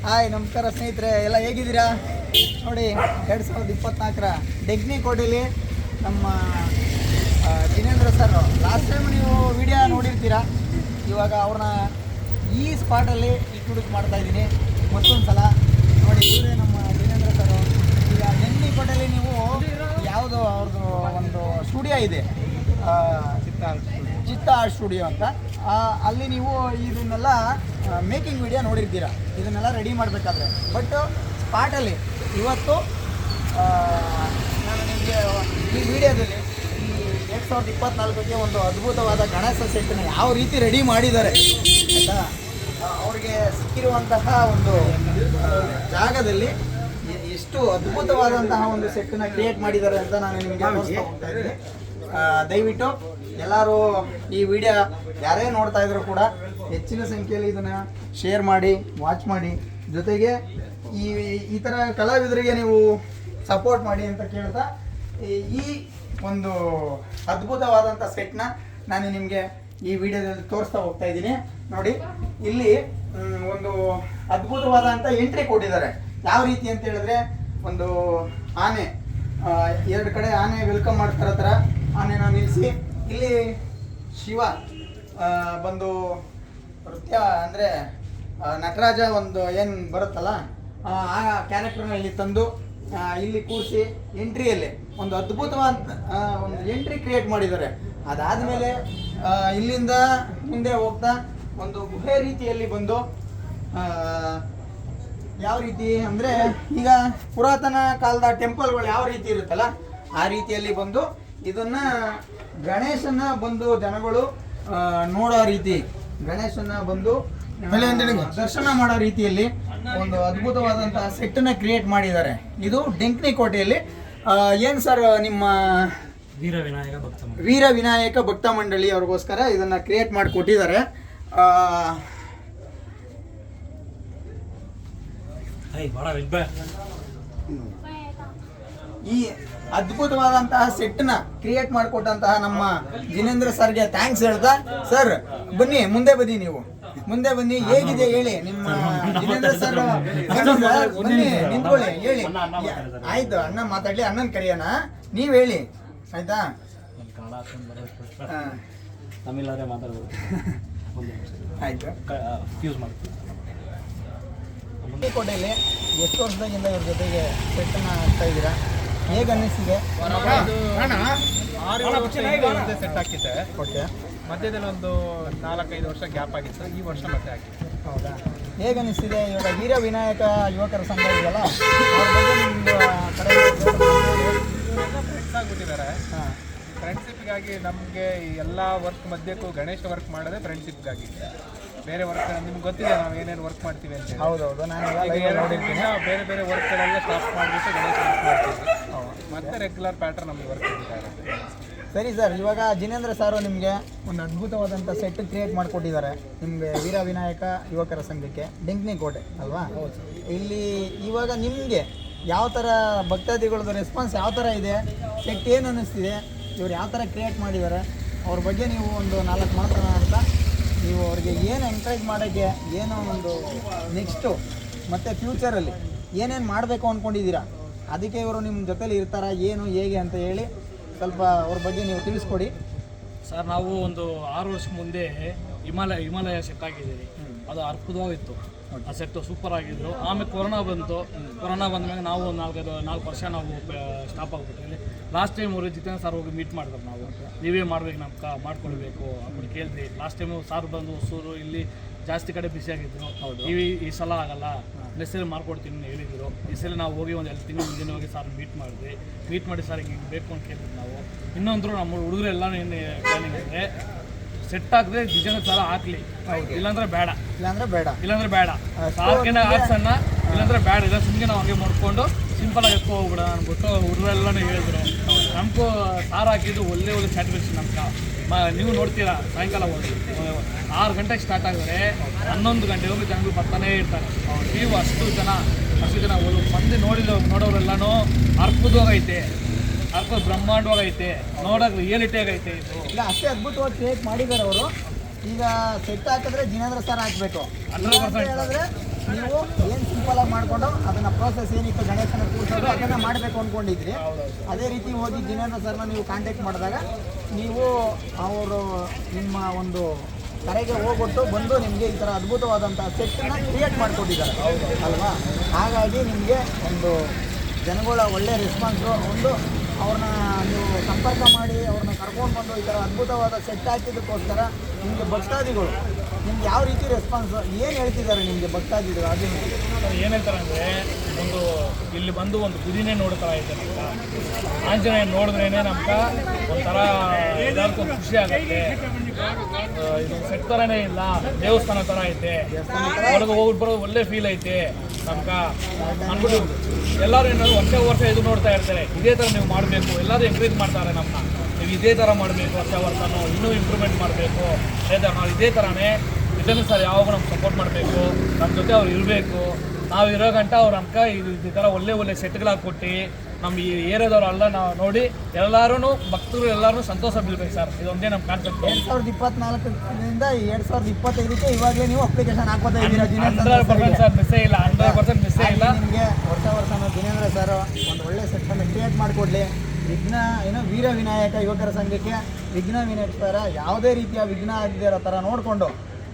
Hi ನಮಸ್ಕಾರ ಸ್ನೇಹಿತರೆ, ಎಲ್ಲ ಹೇಗಿದ್ದೀರಾ? ನೋಡಿ 2024ರ ಡೆಗ್ನಿ ಕೋಟೆಯಲ್ಲಿ ನಮ್ಮ ಜಿನೇಂದ್ರ ಸರ್, ಲಾಸ್ಟ್ ಟೈಮ್ ನೀವು ವಿಡಿಯೋ ನೋಡಿರ್ತೀರಾ. ಇವಾಗ ಅವ್ರನ್ನ ಈ ಸ್ಪಾಟಲ್ಲಿ ಇಂಟ್ರೊಡ್ಯೂಸ್ ಮಾಡ್ತಾ ಇದ್ದೀನಿ ಮತ್ತೊಂದು ಸಲ. ನೋಡಿ, ಇವರೇ ನಮ್ಮ ಜಿನೇಂದ್ರ ಸರ್. ಈಗ ಡೆಗ್ನಿ ಕೋಟೆಯಲ್ಲಿ ನೀವು ಯಾವುದು ಅವ್ರದ್ದು ಒಂದು ಸ್ಟುಡಿಯೋ ಇದೆ, ಚಿತ್ತ ಆರ್ಟ್ ಸ್ಟುಡಿಯೋ ಅಂತ. ಅಲ್ಲಿ ನೀವು ಇದನ್ನೆಲ್ಲ ಮೇಕಿಂಗ್ ವಿಡಿಯೋ ನೋಡಿರ್ತೀರಾ, ಇದನ್ನೆಲ್ಲ ರೆಡಿ ಮಾಡಬೇಕಾದ್ರೆ. ಬಟ್ ಸ್ಪಾಟಲ್ಲಿ ಇವತ್ತು ನಾನು ನಿಮಗೆ ಈ ವಿಡಿಯೋದಲ್ಲಿ ಈ 2024ಕ್ಕೆ ಒಂದು ಅದ್ಭುತವಾದ ಗಣೇಶ ಸೆಟ್ಟನ್ನು ಯಾವ ರೀತಿ ರೆಡಿ ಮಾಡಿದ್ದಾರೆ ಆಯಿತಾ, ಅವ್ರಿಗೆ ಸಿಕ್ಕಿರುವಂತಹ ಒಂದು ಜಾಗದಲ್ಲಿ ಎಷ್ಟು ಅದ್ಭುತವಾದಂತಹ ಒಂದು ಸೆಟ್ಟನ್ನು ಕ್ರಿಯೇಟ್ ಮಾಡಿದ್ದಾರೆ ಅಂತ ನಾನು ನಿಮಗೆ ತೋರಿಸ್ತಾ ಹೋಗ್ತಾ ಇದ್ದೀನಿ. ದಯವಿಟ್ಟು ಎಲ್ಲರೂ ಈ ವಿಡಿಯೋ ಯಾರೇ ನೋಡ್ತಾ ಇದ್ರು ಕೂಡ ಹೆಚ್ಚಿನ ಸಂಖ್ಯೆಯಲ್ಲಿ ಇದನ್ನು ಶೇರ್ ಮಾಡಿ, ವಾಚ್ ಮಾಡಿ, ಜೊತೆಗೆ ಈ ಥರ ಕಲಾವಿದರಿಗೆ ನೀವು ಸಪೋರ್ಟ್ ಮಾಡಿ ಅಂತ ಕೇಳ್ತಾ ಈ ಒಂದು ಅದ್ಭುತವಾದಂಥ ಸೆಟ್ನ ನಾನು ನಿಮಗೆ ಈ ವಿಡಿಯೋದಲ್ಲಿ ತೋರಿಸ್ತಾ ಹೋಗ್ತಾ ಇದ್ದೀನಿ. ನೋಡಿ, ಇಲ್ಲಿ ಒಂದು ಅದ್ಭುತವಾದಂಥ ಎಂಟ್ರಿ ಕೊಟ್ಟಿದ್ದಾರೆ. ಯಾವ ರೀತಿ ಅಂತ ಹೇಳಿದ್ರೆ, ಒಂದು ಆನೆ, ಎರಡು ಕಡೆ ಆನೆ ವೆಲ್ಕಮ್ ಮಾಡ್ತಾರ ಥರ ಆನೆನ ನಿಲ್ಲಿಸಿ, ಇಲ್ಲಿ ಶಿವ ಬಂದು ನೃತ್ಯ ಅಂದರೆ ನಟರಾಜ ಒಂದು ಏನು ಬರುತ್ತಲ್ಲ ಆ ಕ್ಯಾರೆಕ್ಟರ್ನ ಇಲ್ಲಿ ತಂದು ಇಲ್ಲಿ ಕೂರಿಸಿ ಎಂಟ್ರಿಯಲ್ಲಿ ಒಂದು ಅದ್ಭುತವಾದ ಒಂದು ಎಂಟ್ರಿ ಕ್ರಿಯೇಟ್ ಮಾಡಿದ್ದಾರೆ. ಅದಾದಮೇಲೆ ಇಲ್ಲಿಂದ ಮುಂದೆ ಹೋಗ್ತಾ ಒಂದು ಗುಹೆ ರೀತಿಯಲ್ಲಿ ಬಂದು, ಯಾವ ರೀತಿ ಅಂದರೆ ಈಗ ಪುರಾತನ ಕಾಲದ ಟೆಂಪಲ್ಗಳು ಯಾವ ರೀತಿ ಇರುತ್ತಲ್ಲ ಆ ರೀತಿಯಲ್ಲಿ ಬಂದು ಇದನ್ನು ಗಣೇಶನ ಬಂದು ಜನಗಳು ನೋಡೋ ರೀತಿ, ಗಣೇಶನ ಬಂದು ದರ್ಶನ ಮಾಡೋ ರೀತಿಯಲ್ಲಿ ಒಂದು ಅದ್ಭುತವಾದಂತಹ ಸೆಟ್ಟನ್ನು ಕ್ರಿಯೇಟ್ ಮಾಡಿದ್ದಾರೆ. ಇದು ಡೆಂಕ್ನಿ ಕೋಟೆಯಲ್ಲಿ. ಏನು ಸರ್, ನಿಮ್ಮ ವೀರ ವಿನಾಯಕ ಭಕ್ತ ಮಂಡಳಿ ಅವ್ರಿಗೋಸ್ಕರ ಇದನ್ನು ಕ್ರಿಯೇಟ್ ಮಾಡಿಕೊಟ್ಟಿದ್ದಾರೆ. ಈ ಅದ್ಭುತವಾದಂತಹ ಸೆಟ್ನ ಕ್ರಿಯೇಟ್ ಮಾಡಿಕೊಟ್ಟಂತಹ ನಮ್ಮ ಜಿನೇಂದ್ರ ಸರ್ಗೆ ಥ್ಯಾಂಕ್ಸ್ ಹೇಳ್ತಾ, ಸರ್ ಬನ್ನಿ, ಮುಂದೆ ಬನ್ನಿ, ನೀವು ಮುಂದೆ ಬನ್ನಿ, ಹೇಗಿದೆ ಹೇಳಿ ನಿಮ್ಮ ಜಿನೇಂದ್ರ ಸರ್. ಬನ್ನಿ, ನಿಂತ್ಕೊಳ್ಳಿ, ಹೇಳಿ. ಆಯ್ತು, ಅಣ್ಣ ಮಾತಾಡ್ಲಿ, ಅಣ್ಣನ ಕರೆಯೋಣ, ನೀವು ಹೇಳಿ ಆಯ್ತಾ. ಆಯ್ತು. ಕೋಟೆಯಲ್ಲಿ ಎಷ್ಟು ವರ್ಷದಾಗಿಂದ ಇವ್ರ ಜೊತೆಗೆ ಸೆಟ್ಟನ್ನು ಹಾಕ್ತಾ ಇದ್ದೀರಾ? ಹೇಗೆ ಅನ್ನಿಸ್ತಿದೆ? 6 ವರ್ಷ ಸೆಟ್ ಹಾಕಿದ್ದೆ. ಓಕೆ. ಮಧ್ಯದಲ್ಲಿ ಒಂದು 4-5 ವರ್ಷ ಗ್ಯಾಪ್ ಆಗಿತ್ತು. ಈ ವರ್ಷ ಮತ್ತೆ ಹಾಕಿದ್ದೆ. ಹೌದಾ? ಹೇಗೆ ಅನ್ನಿಸ್ತಿದೆ? ಇವಾಗ ವೀರ ವಿನಾಯಕ ಯುವಕರ ಸಂಘ ಇದೆಯಲ್ಲ, ಅವ್ರ ಬಗ್ಗೆ ನಿಮ್ಮದು ಕಡೆ ಫ್ರೆಂಡ್ಸ್ ಆಗಿಬಿಟ್ಟಿದ್ದಾರೆ. ಫ್ರೆಂಡ್ಶಿಪ್ಗಾಗಿ ನಮಗೆ ಎಲ್ಲ ವರ್ಕ್ ಮಧ್ಯಕ್ಕೂ ಗಣೇಶ ವರ್ಕ್ ಮಾಡೋದೇ ಫ್ರೆಂಡ್ಶಿಪ್ಗಾಗಿ. ಬೇರೆ ವರ್ಕ್ ನಿಮ್ಗೆ ಗೊತ್ತಿದೆ ನಾವು ಏನೇನು ವರ್ಕ್ ಮಾಡ್ತೀವಿ ಅಂತ. ಹೌದೌದು, ನಾನು ನೋಡಿರ್ತೀನಿ. ಬೇರೆ ಬೇರೆ ವರ್ಕ್ಗಳೆಲ್ಲ ಸ್ಟಾಪ್ ಮಾಡಿಬಿಟ್ಟು ಗಣೇಶ ವರ್ಕ್ ಮಾಡ್ತೀವಿ. ಮತ್ತೆ ರೆಗ್ಯುಲರ್ ಪ್ಯಾಟರ್ನ್ ನಮಗೆ ವರ್ಕ್ ಇದ್ದಾರೆ. ಸರಿ ಸರ್, ಇವಾಗ ಜಿನೇಂದ್ರ ಸಾರು ನಿಮಗೆ ಒಂದು ಅದ್ಭುತವಾದಂಥ ಸೆಟ್ ಕ್ರಿಯೇಟ್ ಮಾಡಿಕೊಟ್ಟಿದ್ದಾರೆ ನಿಮಗೆ ವೀರ ವಿನಾಯಕ ಯುವಕರ ಸಂಘಕ್ಕೆ, ಡೆಂಕ್ನಿ ಕೋಟೆ ಅಲ್ವಾ? ಇಲ್ಲಿ ಇವಾಗ ನಿಮಗೆ ಯಾವ ಥರ ಭಕ್ತಾದಿಗಳದ್ದು ರೆಸ್ಪಾನ್ಸ್ ಯಾವ ಥರ ಇದೆ, ಸೆಟ್ ಏನು ಅನ್ನಿಸ್ತಿದೆ, ಇವ್ರು ಯಾವ ಥರ ಕ್ರಿಯೇಟ್ ಮಾಡಿದ್ದಾರೆ, ಅವ್ರ ಬಗ್ಗೆ ನೀವು ಒಂದು 4 ಮಾತನಾಡ್ತಾ ನೀವು ಅವ್ರಿಗೆ ಏನು ಎಂಕರೇಜ್ ಮಾಡೋಕ್ಕೆ, ಏನೋ ಒಂದು ನೆಕ್ಸ್ಟು ಮತ್ತು ಫ್ಯೂಚರಲ್ಲಿ ಏನೇನು ಮಾಡಬೇಕು ಅಂದ್ಕೊಂಡಿದ್ದೀರಾ, ಅದಕ್ಕೆ ಇವರು ನಿಮ್ಮ ಜೊತೆಲಿ ಇರ್ತಾರಾ, ಏನು ಹೇಗೆ ಅಂತ ಹೇಳಿ ಸ್ವಲ್ಪ ಅವ್ರ ಬಗ್ಗೆ ನೀವು ತಿಳಿಸ್ಕೊಡಿ ಸರ್. ನಾವು ಒಂದು 6 ವರ್ಷ ಮುಂದೆ ಹಿಮಾಲಯ ಸೆಟ್ ಹಾಕಿದ್ದೀವಿ. ಅದು ಅದ್ಭುತವಾಗಿತ್ತು. ಆ ಸೆಟ್ಟು ಸೂಪರ್ ಆಗಿದ್ರು. ಆಮೇಲೆ ಕೊರೋನಾ ಬಂತು. ಕೊರೋನಾ ಬಂದಮೇಲೆ ನಾವು ಒಂದು 4 ವರ್ಷ ನಾವು ಸ್ಟಾಪ್ ಆಗಿಬಿಟ್ಟು ಲಾಸ್ಟ್ ಟೈಮ್ ಅವರು ಜಿತೇಂದ್ರ ಸರ್ ಹೋಗಿ ಮೀಟ್ ಮಾಡಿದ್ರು. ನಾವು ನೀವೇ ಮಾಡ್ಬೇಕು, ನಮ್ಗೆ ಮಾಡ್ಕೊಳ್ಬೇಕು ಅಂದ್ಬಿಟ್ಟು ಕೇಳಿದ್ವಿ. ಲಾಸ್ಟ್ ಟೈಮು ಸಾರ್ ಬಂದು ಹೊಸೂರು ಇಲ್ಲಿ ಜಾಸ್ತಿ ಕಡೆ ಬಿಸಿಯಾಗಿದ್ರು. ಹೌದು, ಈ ಸಲ ಆಗಲ್ಲ, ನೆಕ್ಸ್ಟ್ ಸಲ ಮಾಡ್ಕೊಡ್ತೀನಿ ಹೇಳಿದ್ರು. ಈ ಸಲ ನಾವು ಹೋಗಿ ಒಂದು 2 ತಿಂಗಳು ಮುಂದಿನ ಹೋಗಿ ಸಾರ್ ಮೀಟ್ ಮಾಡಿ ಸರ್ ಹಿಂಗೆ ಬೇಕು ಅಂತ ಕೇಳಿದ್ವಿ ನಾವು. ಇನ್ನೊಂದ್ರು ನಮ್ಮ ಹುಡುಗರು ಎಲ್ಲ ಏನು ಪ್ಲಾನಿಂಗ್ ಅಂದರೆ ಸೆಟ್ ಹಾಕಿದ್ರೆ ಡಿಸೈನ್ ಸಾಲ ಹಾಕ್ಲಿ, ಇಲ್ಲಾಂದ್ರೆ ಬೇಡ ಸಾರ್ಕೆನ ಹಾಕ್ಸಣ್ಣ, ಇಲ್ಲಾಂದ್ರೆ ಬೇಡ, ಇಲ್ಲ ಸುಮ್ಮನೆ ನಾವು ಹಂಗೆ ಮಾಡ್ಕೊಂಡು ಸಿಂಪಲಾಗಿ ಎತ್ಕೊ ಹೋಗ್ಬಿಡ ಅಂದ್ಬಿಟ್ಟು ಹುಡುಗರೆಲ್ಲನೂ ಹೇಳಿದ್ರು. ನಮಗೂ ಸಾರು ಹಾಕಿದ್ದು ಒಳ್ಳೆ ಸ್ಯಾಟಿಸ್ಫ್ಯಾಕ್ಷನ್ ನಮ್ಗೆ. ನೀವು ನೋಡ್ತೀರಾ, ಸಾಯಂಕಾಲ 6 ಗಂಟೆಗೆ ಸ್ಟಾರ್ಟ್ ಆಗಿದ್ರೆ 11 ಗಂಟೆವರೆಗೂ ಜನಗಳು ಬರ್ತಾನೇ ಇರ್ತಾರೆ. ನೀವು ಅಷ್ಟು ಜನ ಮಂದಿ ನೋಡೋರೆಲ್ಲನೂ ಅರ್ಪುತವಾಗೈತೆ, ಬ್ರಹ್ಮಾಂಡವಾಗೈತೆ, ನೋಡೋಕೆ ರಿಯಾಲಿಟಿ ಆಗೈತೆ. ಇಲ್ಲ, ಅಷ್ಟೇ ಅದ್ಭುತವಾಗಿ ಕ್ರಿಯೇಟ್ ಮಾಡಿದ್ದಾರೆ ಅವರು. ಈಗ ಸೆಟ್ ಹಾಕಿದ್ರೆ ಜಿನೇಂದ್ರ ಸರ್ ಹಾಕಬೇಕು, 100% ಹೇಳಿದ್ರೆ ನೀವು ಏನು ಸಿಂಪಲಾಗಿ ಮಾಡಿಕೊಂಡು ಅದನ್ನು ಪ್ರೋಸೆಸ್ ಏನಿತ್ತು ಗಣೇಶನ ಕೂರಿಸೋದು ಅದನ್ನು ಮಾಡಬೇಕು ಅಂದ್ಕೊಂಡಿದ್ರಿ. ಅದೇ ರೀತಿ ಹೋಗಿ ಜಿನೇಂದ್ರ ಸರ್ನ ನೀವು ಕಾಂಟ್ಯಾಕ್ಟ್ ಮಾಡಿದಾಗ ನೀವು ಅವರು ನಿಮ್ಮ ಒಂದು ಕರೆಗೆ ಹೋಗ್ಬಿಟ್ಟು ಬಂದು ನಿಮಗೆ ಈ ಥರ ಅದ್ಭುತವಾದಂಥ ಸೆಟ್ಟನ್ನು ಕ್ರಿಯೇಟ್ ಮಾಡಿಕೊಟ್ಟಿದ್ದಾರೆ ಅಲ್ವಾ. ಹಾಗಾಗಿ ನಿಮಗೆ ಒಂದು ಜನಗಳ ಒಳ್ಳೆಯ ರೆಸ್ಪಾನ್ಸು, ಒಂದು ಅವ್ರನ್ನ ನೀವು ಸಂಪರ್ಕ ಮಾಡಿ ಅವ್ರನ್ನ ಕರ್ಕೊಂಡು ಬಂದು ಈ ಥರ ಅದ್ಭುತವಾದ ಸೆಟ್ ಹಾಕಿದ್ದಕ್ಕೋಸ್ಕರ ನಿಮಗೆ ಭಕ್ತಾದಿಗಳು ನಿಮ್ಗೆ ಯಾವ ರೀತಿ ರೆಸ್ಪಾನ್ಸ್ ಏನು ಹೇಳ್ತಿದ್ದಾರೆ ನಿಮಗೆ ಭಕ್ತಾದಿಗಳು? ಅದು ಏನು ಹೇಳ್ತಾರೆ ಅಂದರೆ, ಒಂದು ಇಲ್ಲಿ ಬಂದು ಒಂದು ಗುದಿನೇ ನೋಡ್ತಾ ಐತೆ ನಮ್ಗೆ. ಆಂಜನೇಯ ನೋಡಿದ್ರೇನೆ ನಮ್ಗೆ ಒಂಥರ ಎಲ್ಲರಿಗೂ ಖುಷಿ ಆಗುತ್ತೆ. ಇದು ಸೆಟ್ ಥರನೇ ಇಲ್ಲ, ದೇವಸ್ಥಾನ ಥರ ಐತೆ, ಒಳಗೆ ಹೋಗ್ಬಿಟ್ಟು ಬರೋದು ಒಳ್ಳೆ ಫೀಲ್ ಐತೆ ನಮ್ಗೆ ಅಂದ್ಬಿಟ್ಟು ಎಲ್ಲರೂ ಏನಾದ್ರು ವರ್ಷ ಇದು ನೋಡ್ತಾ ಇರ್ತಾರೆ. ಇದೇ ಥರ ನೀವು ಮಾಡಬೇಕು, ಎಲ್ಲರೂ ಎಂಕರೇಜ್ ಮಾಡ್ತಾರೆ ನಮ್ಮನ್ನ, ನೀವು ಇದೇ ಥರ ಮಾಡಬೇಕು, ವರ್ಷನೂ ಇನ್ನೂ ಇಂಪ್ರೂವ್ಮೆಂಟ್ ಮಾಡಬೇಕು, ನಾವು ಇದೇ ಥರನೇ ಇದನ್ನು ಸರ್ ಯಾವಾಗ ನಮ್ಗೆ ಸಪೋರ್ಟ್ ಮಾಡಬೇಕು, ನಮ್ಮ ಜೊತೆ ಅವ್ರು ಇರಬೇಕು. ನಾವು ಇರೋ ಗಂಟ ಅವ್ರು ನಮ್ಗೆ ಈ ಥರ ಒಳ್ಳೆ ಸೆಟ್ಗಳಾಗಿ ಕೊಟ್ಟು ನಮ್ಮ ಈ ಏರಿಯಾದವ್ರೆಲ್ಲ ನಾವು ನೋಡಿ ಎಲ್ಲರೂ ಭಕ್ತರು ಎಲ್ಲರೂ ಸಂತೋಷ ಬೀಳ್ಬೇಕು ಸರ್. ಇದೊಂದೇ ನಮ್ಮ ಕಾನ್ಸೆಪ್ಟ್. 2024ರಿಂದ 2025ಕ್ಕೆ ಇವಾಗಲೇ ನೀವು ಅಪ್ಲಿಕೇಶನ್ ಹಾಕೋತಾ ಇದ್ದೀರಾ? 100% ಸರ್, ಮಿಸ್ಸೇ ಇಲ್ಲ, 100% ಮಿಸ್ಸೇ ಇಲ್ಲ. ನಿಮಗೆ ವರ್ಷ ಜಿನೇಂದ್ರ ಸರ್ ಒಂದು ಒಳ್ಳೆ ಸೆಟ್ಟನ್ನು ಕ್ರಿಯೇಟ್ ಮಾಡಿಕೊಡ್ಲಿ. ವೀರ ವಿನಾಯಕ ಯುವಕರ ಸಂಘಕ್ಕೆ ವಿಘ್ನ ವಿನಾಯಕರ ಯಾವುದೇ ರೀತಿಯ ವಿಘ್ನ ಆಗದಿರೋ ಥರ ನೋಡಿಕೊಂಡು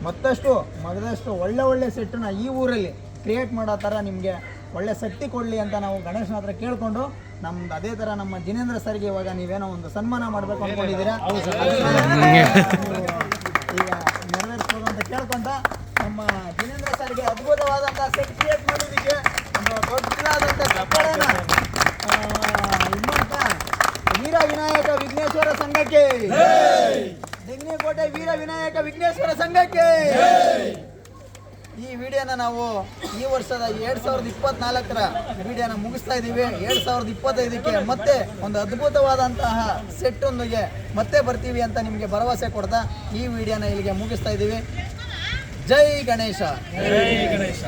ಮಗದಷ್ಟು ಒಳ್ಳೆ ಸೆಟ್ಟನ್ನ ಈ ಊರಲ್ಲಿ ಕ್ರಿಯೇಟ್ ಮಾಡೋ ಥರ ನಿಮಗೆ ಒಳ್ಳೆ ಶಕ್ತಿ ಕೊಡಲಿ ಅಂತ ನಾವು ಗಣೇಶನ ಹತ್ರ ಕೇಳಿಕೊಂಡು ನಮ್ದು ಅದೇ ಥರ ನಮ್ಮ ಜಿನೇಂದ್ರ ಸರ್ಗೆ ಇವಾಗ ನೀವೇನೋ ಒಂದು ಸನ್ಮಾನ ಮಾಡಬೇಕು ಅಂದ್ಕೊಂಡಿದ್ದೀರಾ. ಈಗ ನೆರವೇರಿಸ್ಬೋದು ಅಂತ ಕೇಳ್ಕೊಂತ ನಮ್ಮ ಜಿನೇಂದ್ರ ಸರ್ಗೆ ಅದ್ಭುತವಾದಂಥ ಸೆಟ್ ಕ್ರಿಯೇಟ್ ಮಾಡೋದಕ್ಕೆ ಒಂದು ದೊಡ್ಡದಾದಂಥ ಚಪ್ಪಾಳೆನ ವೀರ ವಿನಾಯಕ ವಿಘ್ನೇಶ್ವರ ಸಂಘಕ್ಕೆ, ಡೆಂಗ್ನೇಕೋಟೆ ವೀರ ವಿನಾಯಕ ವಿಘ್ನೇಶ್ವರ ಸಂಘಕ್ಕೆ. ಈ ವಿಡಿಯೋನ ನಾವು ಈ ವರ್ಷದ 2024ರ ವಿಡಿಯೋನ ಮುಗಿಸ್ತಾ ಇದ್ದೀವಿ. 2025ಕ್ಕೆ ಮತ್ತೆ ಒಂದು ಅದ್ಭುತವಾದಂತಹ ಸೆಟ್ಟೊಂದಿಗೆ ಮತ್ತೆ ಬರ್ತೀವಿ ಅಂತ ನಿಮಗೆ ಭರವಸೆ ಕೊಡ್ತಾ ಈ ವಿಡಿಯೋನ ಇಲ್ಲಿಗೆ ಮುಗಿಸ್ತಾ ಇದ್ದೀವಿ. ಜೈ ಗಣೇಶ. ಜೈ ಗಣೇಶ.